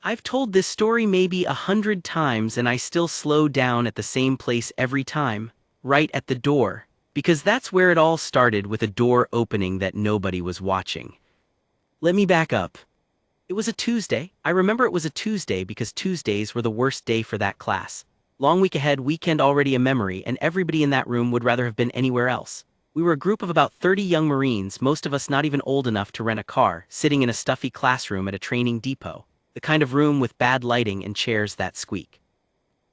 I've told this story maybe 100 times and I still slow down at the same place every time, right at the door, because that's where it all started with a door opening that nobody was watching. Let me back up. It was a Tuesday. I remember it was a Tuesday because Tuesdays were the worst day for that class. Long week ahead, weekend already a memory, and everybody in that room would rather have been anywhere else. We were a group of about 30 young Marines, most of us not even old enough to rent a car, sitting in a stuffy classroom at a training depot. The kind of room with bad lighting and chairs that squeak.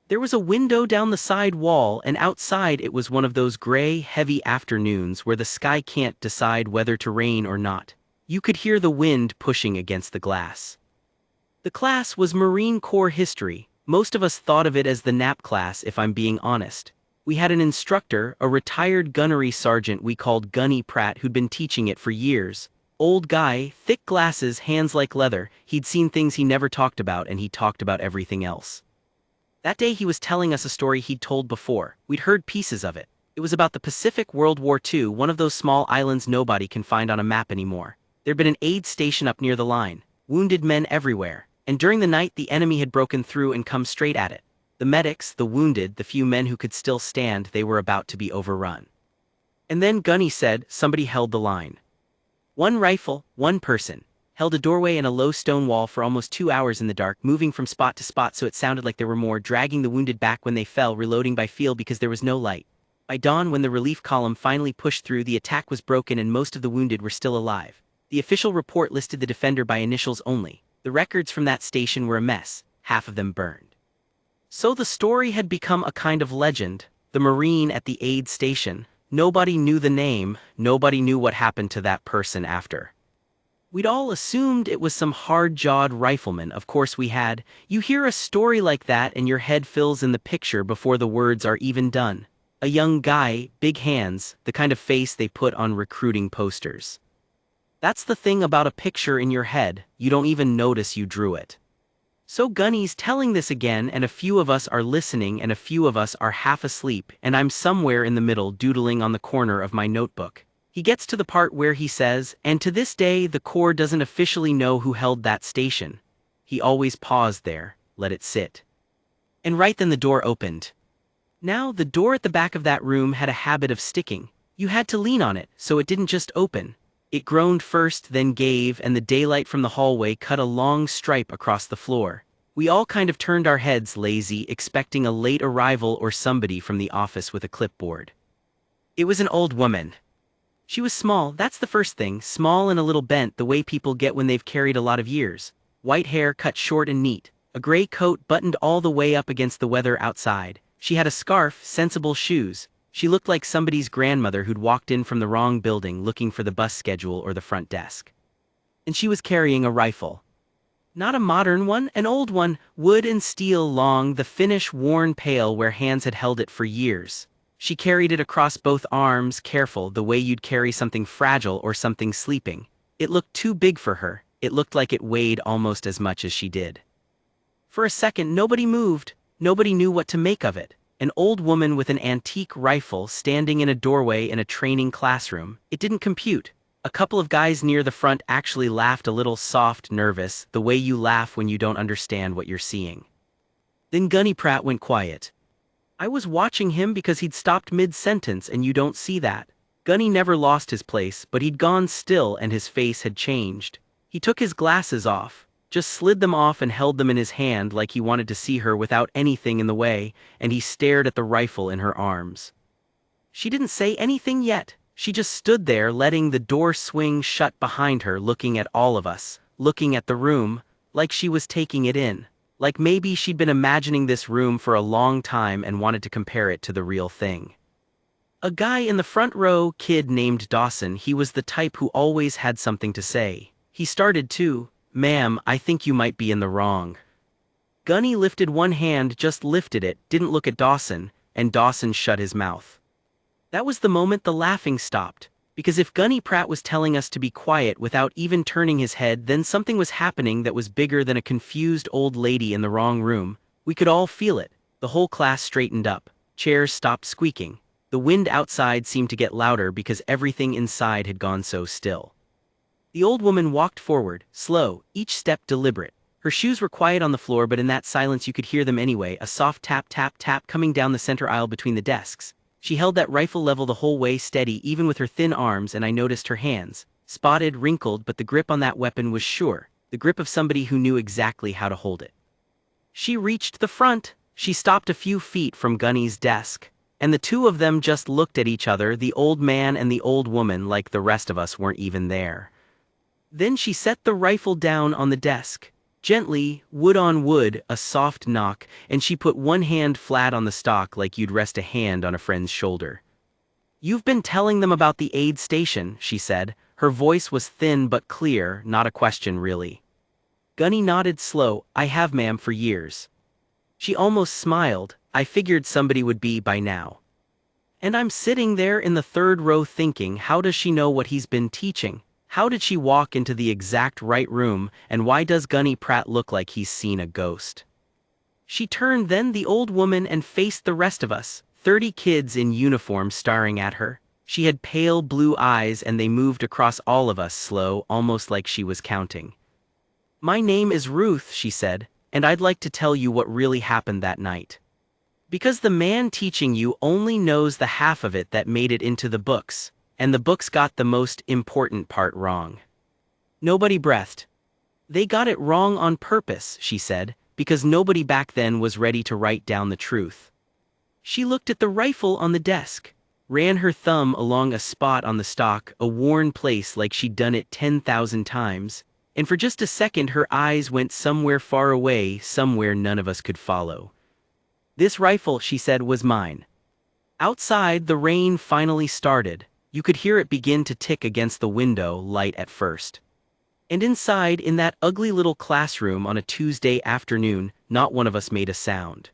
There was a window down the side wall, and outside it was one of those gray, heavy afternoons where the sky can't decide whether to rain or not. You could hear the wind pushing against the glass. The class was Marine Corps history. Most of us thought of it as the nap class, if I'm being honest. We had an instructor, a retired gunnery sergeant we called Gunny Pratt, who'd been teaching it for years. Old guy, thick glasses, hands like leather. He'd seen things he never talked about, and he talked about everything else. That day he was telling us a story he'd told before. We'd heard pieces of it. It was about the Pacific World War II, one of those small islands nobody can find on a map anymore. There'd been an aid station up near the line, wounded men everywhere, and during the night the enemy had broken through and come straight at it. The medics, the wounded, the few men who could still stand, they were about to be overrun. And then Gunny said somebody held the line. One rifle, one person, held a doorway and a low stone wall for almost 2 hours in the dark, moving from spot to spot so it sounded like there were more, dragging the wounded back when they fell, reloading by feel because there was no light. By dawn, when the relief column finally pushed through, the attack was broken and most of the wounded were still alive. The official report listed the defender by initials only. The records from that station were a mess, half of them burned. So the story had become a kind of legend. The Marine at the aid station. Nobody knew the name, nobody knew what happened to that person after. We'd all assumed it was some hard-jawed rifleman. Of course we had. You hear a story like that and your head fills in the picture before the words are even done. A young guy, big hands, the kind of face they put on recruiting posters. That's the thing about a picture in your head, you don't even notice you drew it. So Gunny's telling this again, and a few of us are listening and a few of us are half asleep, and I'm somewhere in the middle doodling on the corner of my notebook. He gets to the part where he says, and to this day the Corps doesn't officially know who held that station. He always paused there, let it sit. And right then the door opened. Now the door at the back of that room had a habit of sticking. You had to lean on it, so it didn't just open. It groaned first, then gave, and the daylight from the hallway cut a long stripe across the floor. We all kind of turned our heads lazy, expecting a late arrival or somebody from the office with a clipboard. It was an old woman. She was small, that's the first thing, small and a little bent, the way people get when they've carried a lot of years. White hair cut short and neat, a gray coat buttoned all the way up against the weather outside. She had a scarf, sensible shoes. She looked like somebody's grandmother who'd walked in from the wrong building looking for the bus schedule or the front desk. And she was carrying a rifle. Not a modern one, an old one, wood and steel, long, the finish worn pale where hands had held it for years. She carried it across both arms, careful, the way you'd carry something fragile or something sleeping. It looked too big for her. It looked like it weighed almost as much as she did. For a second nobody moved. Nobody knew what to make of it. An old woman with an antique rifle standing in a doorway in a training classroom. It didn't compute. A couple of guys near the front actually laughed, a little soft, nervous, the way you laugh when you don't understand what you're seeing. Then Gunny Pratt went quiet. I was watching him because he'd stopped mid-sentence, and you don't see that. Gunny never lost his place, but he'd gone still and his face had changed. He took his glasses off, just slid them off and held them in his hand like he wanted to see her without anything in the way, and he stared at the rifle in her arms. She didn't say anything yet. She just stood there, letting the door swing shut behind her, looking at all of us, looking at the room, like she was taking it in. Like maybe she'd been imagining this room for a long time and wanted to compare it to the real thing. A guy in the front row, kid named Dawson, he was the type who always had something to say. He started too. Ma'am, I think you might be in the wrong. Gunny lifted one hand, just lifted it, didn't look at Dawson, and Dawson shut his mouth. That was the moment the laughing stopped, because if Gunny Pratt was telling us to be quiet without even turning his head, then something was happening that was bigger than a confused old lady in the wrong room. We could all feel it. The whole class straightened up. Chairs stopped squeaking. The wind outside seemed to get louder because everything inside had gone so still. The old woman walked forward, slow, each step deliberate. Her shoes were quiet on the floor, but in that silence you could hear them anyway, a soft tap tap tap coming down the center aisle between the desks. She held that rifle level the whole way, steady even with her thin arms, and I noticed her hands. Spotted, wrinkled, but the grip on that weapon was sure, the grip of somebody who knew exactly how to hold it. She reached the front. She stopped a few feet from Gunny's desk, and the two of them just looked at each other, the old man and the old woman, like the rest of us weren't even there. Then she set the rifle down on the desk. Gently, wood on wood, a soft knock, and she put one hand flat on the stock like you'd rest a hand on a friend's shoulder. "You've been telling them about the aid station," she said. Her voice was thin but clear, not a question really. Gunny nodded slow. "I have, ma'am, for years." She almost smiled. "I figured somebody would be by now." And I'm sitting there in the third row thinking, how does she know what he's been teaching? How did she walk into the exact right room, and why does Gunny Pratt look like he's seen a ghost? She turned then, the old woman, and faced the rest of us, 30 kids in uniform staring at her. She had pale blue eyes and they moved across all of us slow, almost like she was counting. "My name is Ruth," she said, "and I'd like to tell you what really happened that night. Because the man teaching you only knows the half of it that made it into the books, and the books got the most important part wrong." Nobody breathed. "They got it wrong on purpose," she said, "because nobody back then was ready to write down the truth." She looked at the rifle on the desk, ran her thumb along a spot on the stock, a worn place like she'd done it 10,000 times, and for just a second her eyes went somewhere far away, somewhere none of us could follow. "This rifle," she said, "was mine." Outside, the rain finally started. You could hear it begin to tick against the window, light at first. And inside, in that ugly little classroom on a Tuesday afternoon, not one of us made a sound.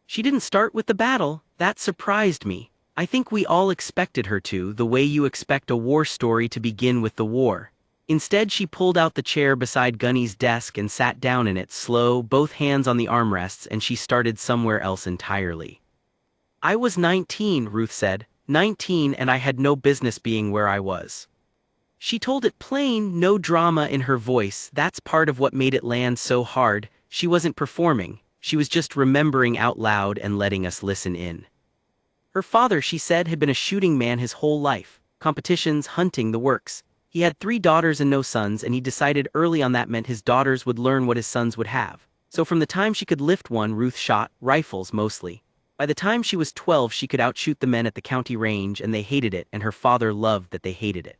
She didn't start with the battle. That surprised me. I think we all expected her to, the way you expect a war story to begin with the war. Instead, she pulled out the chair beside Gunny's desk and sat down in it, slow, both hands on the armrests, and she started somewhere else entirely. "I was 19, Ruth said. 19, and I had no business being where I was." She told it plain, no drama in her voice. That's part of what made it land so hard. She wasn't performing. She was just remembering out loud and letting us listen in. Her father, she said, had been a shooting man his whole life. Competitions, hunting, the works. He had 3 daughters and no sons, and he decided early on that meant his daughters would learn what his sons would have. So from the time she could lift one, Ruth shot, rifles mostly. By the time she was 12, she could outshoot the men at the county range, and they hated it, and her father loved that they hated it.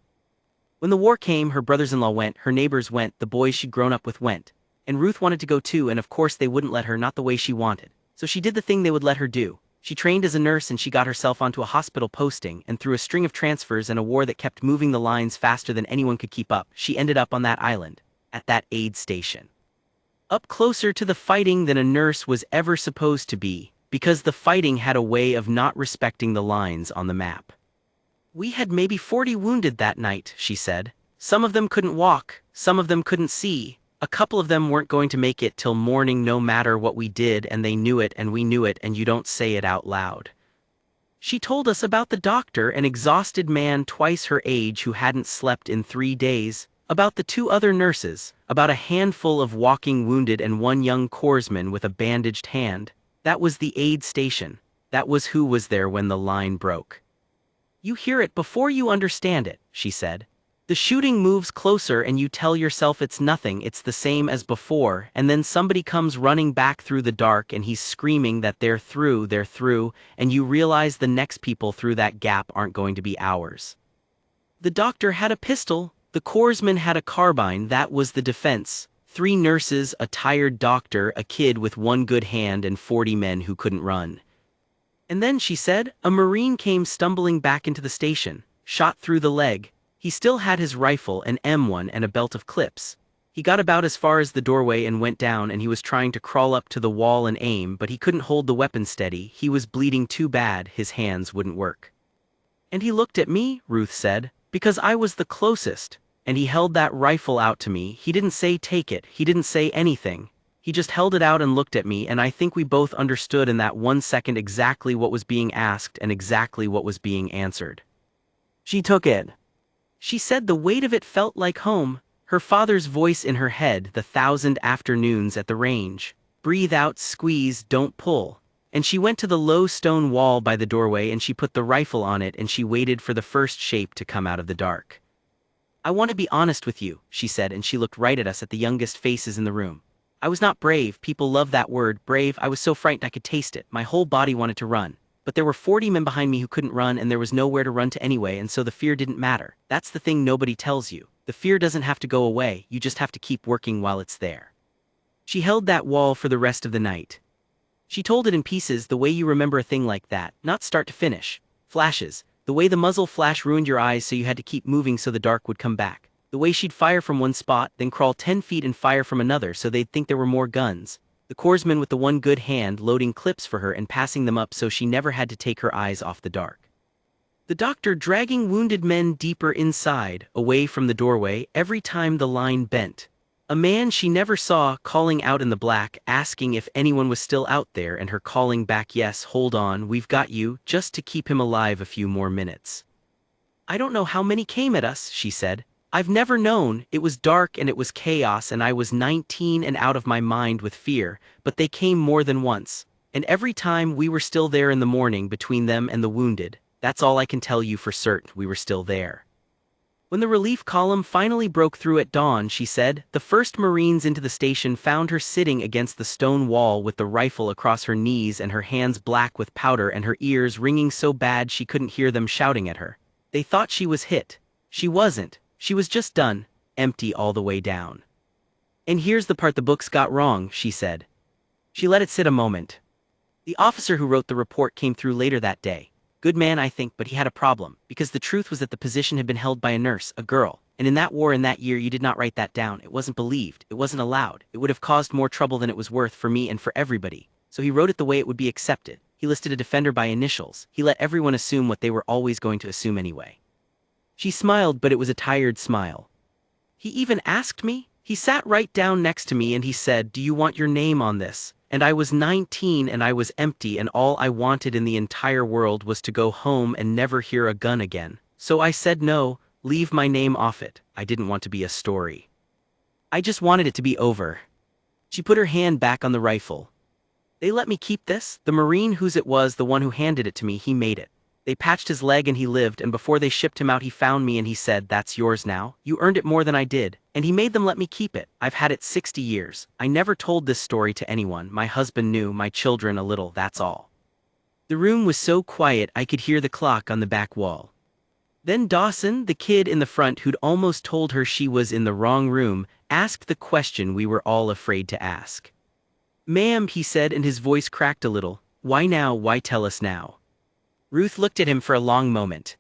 When the war came, her brothers-in-law went, her neighbors went, the boys she'd grown up with went. And Ruth wanted to go too, and of course they wouldn't let her, not the way she wanted. So she did the thing they would let her do. She trained as a nurse and she got herself onto a hospital posting, and through a string of transfers and a war that kept moving the lines faster than anyone could keep up, she ended up on that island, at that aid station. Up closer to the fighting than a nurse was ever supposed to be, because the fighting had a way of not respecting the lines on the map. "We had maybe 40 wounded that night," she said. "Some of them couldn't walk, some of them couldn't see. A couple of them weren't going to make it till morning no matter what we did, and they knew it and we knew it, and you don't say it out loud." She told us about the doctor, an exhausted man twice her age who hadn't slept in 3 days, about the 2 other nurses, about a handful of walking wounded and 1 young corpsman with a bandaged hand. That was the aid station. That was who was there when the line broke. "You hear it before you understand it," she said. "The shooting moves closer and you tell yourself it's nothing, it's the same as before, and then somebody comes running back through the dark and he's screaming that they're through, and you realize the next people through that gap aren't going to be ours." The doctor had a pistol, the corpsman had a carbine, that was the defense. 3 nurses, a tired doctor, a kid with 1 good hand, and 40 men who couldn't run. And then, she said, a Marine came stumbling back into the station, shot through the leg. He still had his rifle, an M1 and a belt of clips. He got about as far as the doorway and went down, and he was trying to crawl up to the wall and aim, but he couldn't hold the weapon steady. He was bleeding too bad, his hands wouldn't work. "And he looked at me," Ruth said, "because I was the closest, and he held that rifle out to me. He didn't say take it, he didn't say anything. He just held it out and looked at me, and I think we both understood in that 1 second exactly what was being asked and exactly what was being answered. She took it. She said the weight of it felt like home. Her father's voice in her head the thousand afternoons at the range. Breathe out, squeeze, don't pull. And she went to the low stone wall by the doorway and she put the rifle on it and she waited for the first shape to come out of the dark. I want to be honest with you, she said, and she looked right at us at the youngest faces in the room. I was not brave, people love that word, brave. I was so frightened I could taste it, my whole body wanted to run. But there were 40 men behind me who couldn't run and there was nowhere to run to anyway, and so the fear didn't matter. That's the thing nobody tells you. The fear doesn't have to go away, you just have to keep working while it's there. She held that wall for the rest of the night. She told it in pieces, the way you remember a thing like that, not start to finish. Flashes, the way the muzzle flash ruined your eyes so you had to keep moving so the dark would come back. The way she'd fire from one spot, then crawl 10 feet and fire from another so they'd think there were more guns. The corpsman with the one good hand loading clips for her and passing them up so she never had to take her eyes off the dark. The doctor dragging wounded men deeper inside, away from the doorway, every time the line bent. A man she never saw calling out in the black, asking if anyone was still out there and her calling back, yes, hold on, we've got you, just to keep him alive a few more minutes. I don't know how many came at us, she said. I've never known, it was dark and it was chaos and I was 19 and out of my mind with fear, but they came more than once. And every time we were still there in the morning between them and the wounded. That's all I can tell you for certain, we were still there. When the relief column finally broke through at dawn, she said, the first Marines into the station found her sitting against the stone wall with the rifle across her knees and her hands black with powder and her ears ringing so bad she couldn't hear them shouting at her. They thought she was hit. She wasn't. She was just done, empty all the way down. And here's the part the books got wrong, she said. She let it sit a moment. The officer who wrote the report came through later that day. Good man, I think, but he had a problem, because the truth was that the position had been held by a nurse, a girl, and in that war in that year you did not write that down. It wasn't believed, it wasn't allowed, it would have caused more trouble than it was worth for me and for everybody. So he wrote it the way it would be accepted. He listed a defender by initials. He let everyone assume what they were always going to assume anyway. She smiled, but it was a tired smile. He even asked me? He sat right down next to me and he said, do you want your name on this? And I was 19 and I was empty and all I wanted in the entire world was to go home and never hear a gun again. So I said no, leave my name off it. I didn't want to be a story. I just wanted it to be over. She put her hand back on the rifle. They let me keep this? The Marine whose it was, the one who handed it to me, he made it. They patched his leg and he lived, and before they shipped him out he found me and he said, that's yours now. You earned it more than I did. And he made them let me keep it. I've had it 60 years. I never told this story to anyone. My husband knew, my children a little, that's all. The room was so quiet I could hear the clock on the back wall. Then Dawson, the kid in the front who'd almost told her she was in the wrong room, asked the question we were all afraid to ask. Ma'am, he said, and his voice cracked a little, why now, why tell us now? Ruth looked at him for a long moment.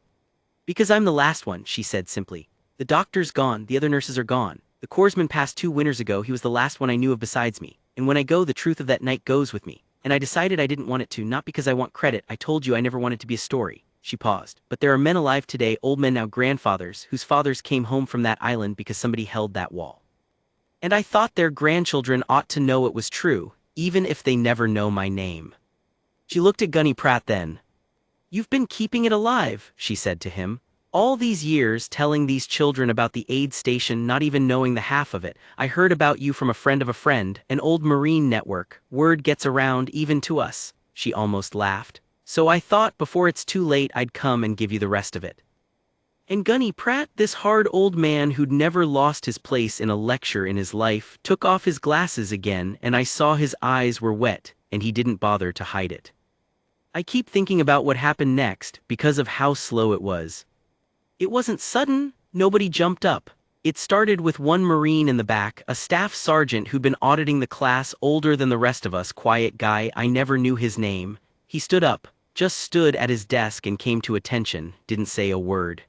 Because I'm the last one, she said simply. The doctor's gone, the other nurses are gone. The corpsman passed 2 winters ago, he was the last one I knew of besides me. And when I go, the truth of that night goes with me. And I decided I didn't want it to, not because I want credit, I told you I never wanted to be a story. She paused. But there are men alive today, old men now grandfathers, whose fathers came home from that island because somebody held that wall. And I thought their grandchildren ought to know it was true, even if they never know my name. She looked at Gunny Pratt then. You've been keeping it alive, she said to him. All these years telling these children about the aid station, not even knowing the half of it. I heard about you from a friend of a friend, an old Marine network. Word gets around even to us. She almost laughed. So I thought before it's too late I'd come and give you the rest of it. And Gunny Pratt, this hard old man who'd never lost his place in a lecture in his life, took off his glasses again and I saw his eyes were wet and he didn't bother to hide it. I keep thinking about what happened next because of how slow it was. It wasn't sudden, nobody jumped up. It started with one Marine in the back, a staff sergeant who'd been auditing the class, older than the rest of us, quiet guy, I never knew his name. He stood up, just stood at his desk and came to attention, didn't say a word.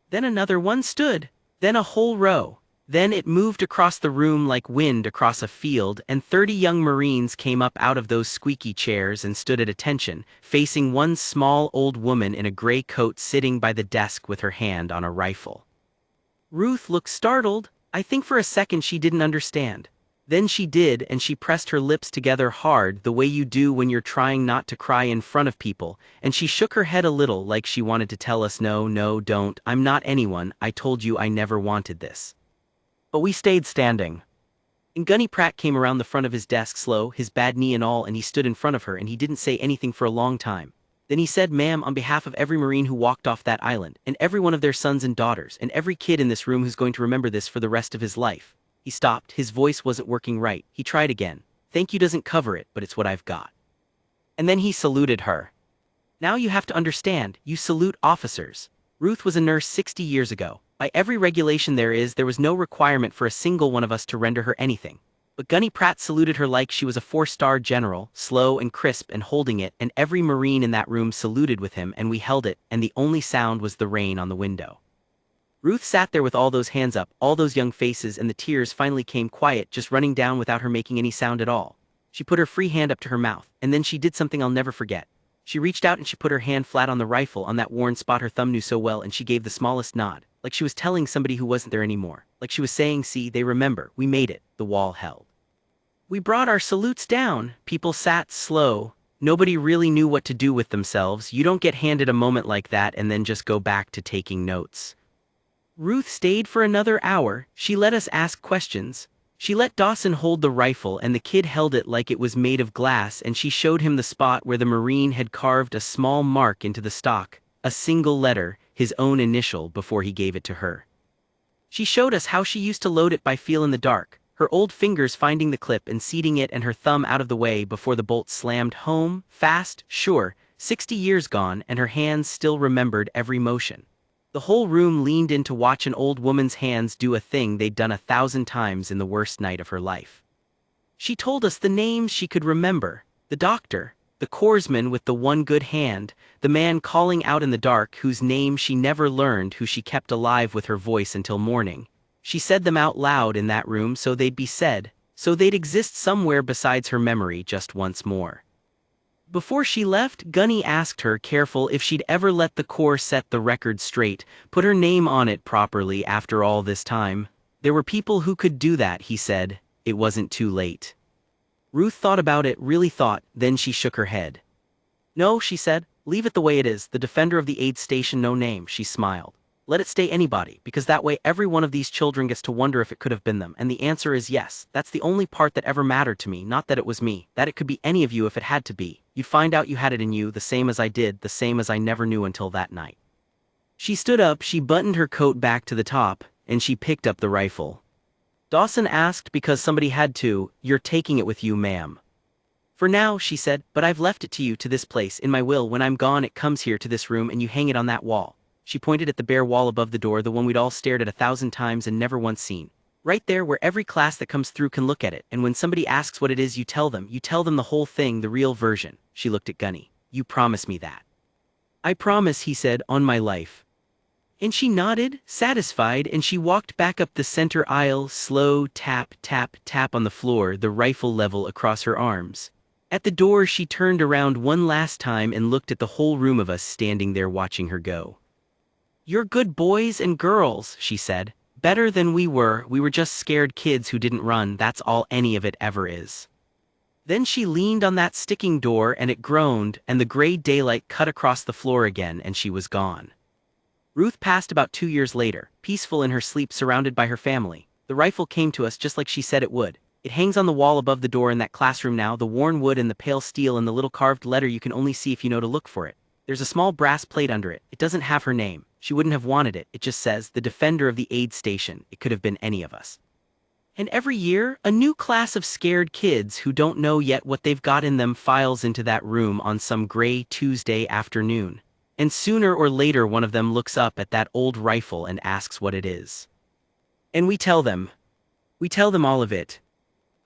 Then another one stood, then a whole row. Then it moved across the room like wind across a field, and 30 young Marines came up out of those squeaky chairs and stood at attention, facing one small old woman in a gray coat sitting by the desk with her hand on a rifle. Ruth looked startled. I think for a second she didn't understand. Then she did, and she pressed her lips together hard, the way you do when you're trying not to cry in front of people, and she shook her head a little like she wanted to tell us, no, no, don't, I'm not anyone, I told you I never wanted this. But we stayed standing. And Gunny Pratt came around the front of his desk slow, his bad knee and all, and he stood in front of her and he didn't say anything for a long time. Then he said, "Ma'am, on behalf of every Marine who walked off that island, and every one of their sons and daughters, and every kid in this room who's going to remember this for the rest of his life." He stopped, his voice wasn't working right. He tried again. "Thank you doesn't cover it, but it's what I've got." And then he saluted her. Now you have to understand, you salute officers. Ruth was a nurse 60 years ago. By every regulation there was no requirement for a single one of us to render her anything. But Gunny Pratt saluted her like she was a 4-star general, slow and crisp and holding it, and every Marine in that room saluted with him and we held it, and the only sound was the rain on the window. Ruth sat there with all those hands up, all those young faces, and the tears finally came quiet, just running down without her making any sound at all. She put her free hand up to her mouth, and then she did something I'll never forget. She reached out and she put her hand flat on the rifle on that worn spot her thumb knew so well, and she gave the smallest nod, like she was telling somebody who wasn't there anymore, like she was saying, "See, they remember, we made it." The wall held. We brought our salutes down, people sat slow, nobody really knew what to do with themselves. You don't get handed a moment like that and then just go back to taking notes. Ruth stayed for another hour, she let us ask questions. She let Dawson hold the rifle and the kid held it like it was made of glass, and she showed him the spot where the Marine had carved a small mark into the stock, a single letter, his own initial, before he gave it to her. She showed us how she used to load it by feel in the dark, her old fingers finding the clip and seating it and her thumb out of the way before the bolt slammed home, fast, sure, 60 years gone, and her hands still remembered every motion. The whole room leaned in to watch an old woman's hands do a thing they'd done 1,000 times in the worst night of her life. She told us the names she could remember: the doctor, the corpsman with the one good hand, the man calling out in the dark whose name she never learned, who she kept alive with her voice until morning. She said them out loud in that room so they'd be said, so they'd exist somewhere besides her memory just once more. Before she left, Gunny asked her, careful, if she'd ever let the Corps set the record straight, put her name on it properly after all this time. There were people who could do that, he said. It wasn't too late. Ruth thought about it, really thought, then she shook her head. "No," she said, "leave it the way it is, the defender of the aid station, no name." She smiled. "Let it stay anybody, because that way every one of these children gets to wonder if it could have been them, and the answer is yes. That's the only part that ever mattered to me, not that it was me, that it could be any of you if it had to be. You'd find out you had it in you, the same as I did, the same as I never knew until that night." She stood up, she buttoned her coat back to the top, and she picked up the rifle. Dawson asked, "Because somebody had to, you're taking it with you, ma'am." "For now," she said, "but I've left it to you, to this place, in my will. When I'm gone it comes here to this room and you hang it on that wall." She pointed at the bare wall above the door, the one we'd all stared at 1,000 times and never once seen. "Right there where every class that comes through can look at it, and when somebody asks what it is you tell them the whole thing, the real version." She looked at Gunny. "You promise me that?" "I promise," he said, "on my life." And she nodded, satisfied, and she walked back up the center aisle, slow tap, tap, tap on the floor, the rifle level across her arms. At the door she turned around one last time and looked at the whole room of us standing there watching her go. "You're good boys and girls," she said. "Better than we were just scared kids who didn't run, that's all any of it ever is." Then she leaned on that sticking door and it groaned, and the gray daylight cut across the floor again, and she was gone. Ruth passed about 2 years later, peaceful in her sleep surrounded by her family. The rifle came to us just like she said it would. It hangs on the wall above the door in that classroom now, the worn wood and the pale steel and the little carved letter you can only see if you know to look for it. There's a small brass plate under it. It doesn't have her name. She wouldn't have wanted it. It just says, "The defender of the aid station." It could have been any of us. And every year, a new class of scared kids who don't know yet what they've got in them files into that room on some gray Tuesday afternoon. And sooner or later one of them looks up at that old rifle and asks what it is. And we tell them. We tell them all of it.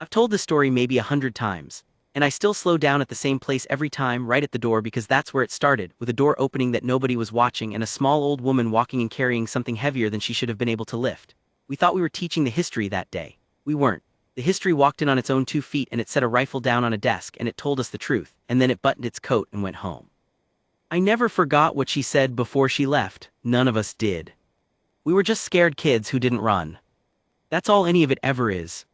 I've told this story maybe 100 times. And I still slow down at the same place every time, right at the door, because that's where it started, with a door opening that nobody was watching and a small old woman walking and carrying something heavier than she should have been able to lift. We thought we were teaching the history that day. We weren't. The history walked in on its own 2 feet and it set a rifle down on a desk and it told us the truth, and then it buttoned its coat and went home. I never forgot what she said before she left. None of us did. We were just scared kids who didn't run. That's all any of it ever is.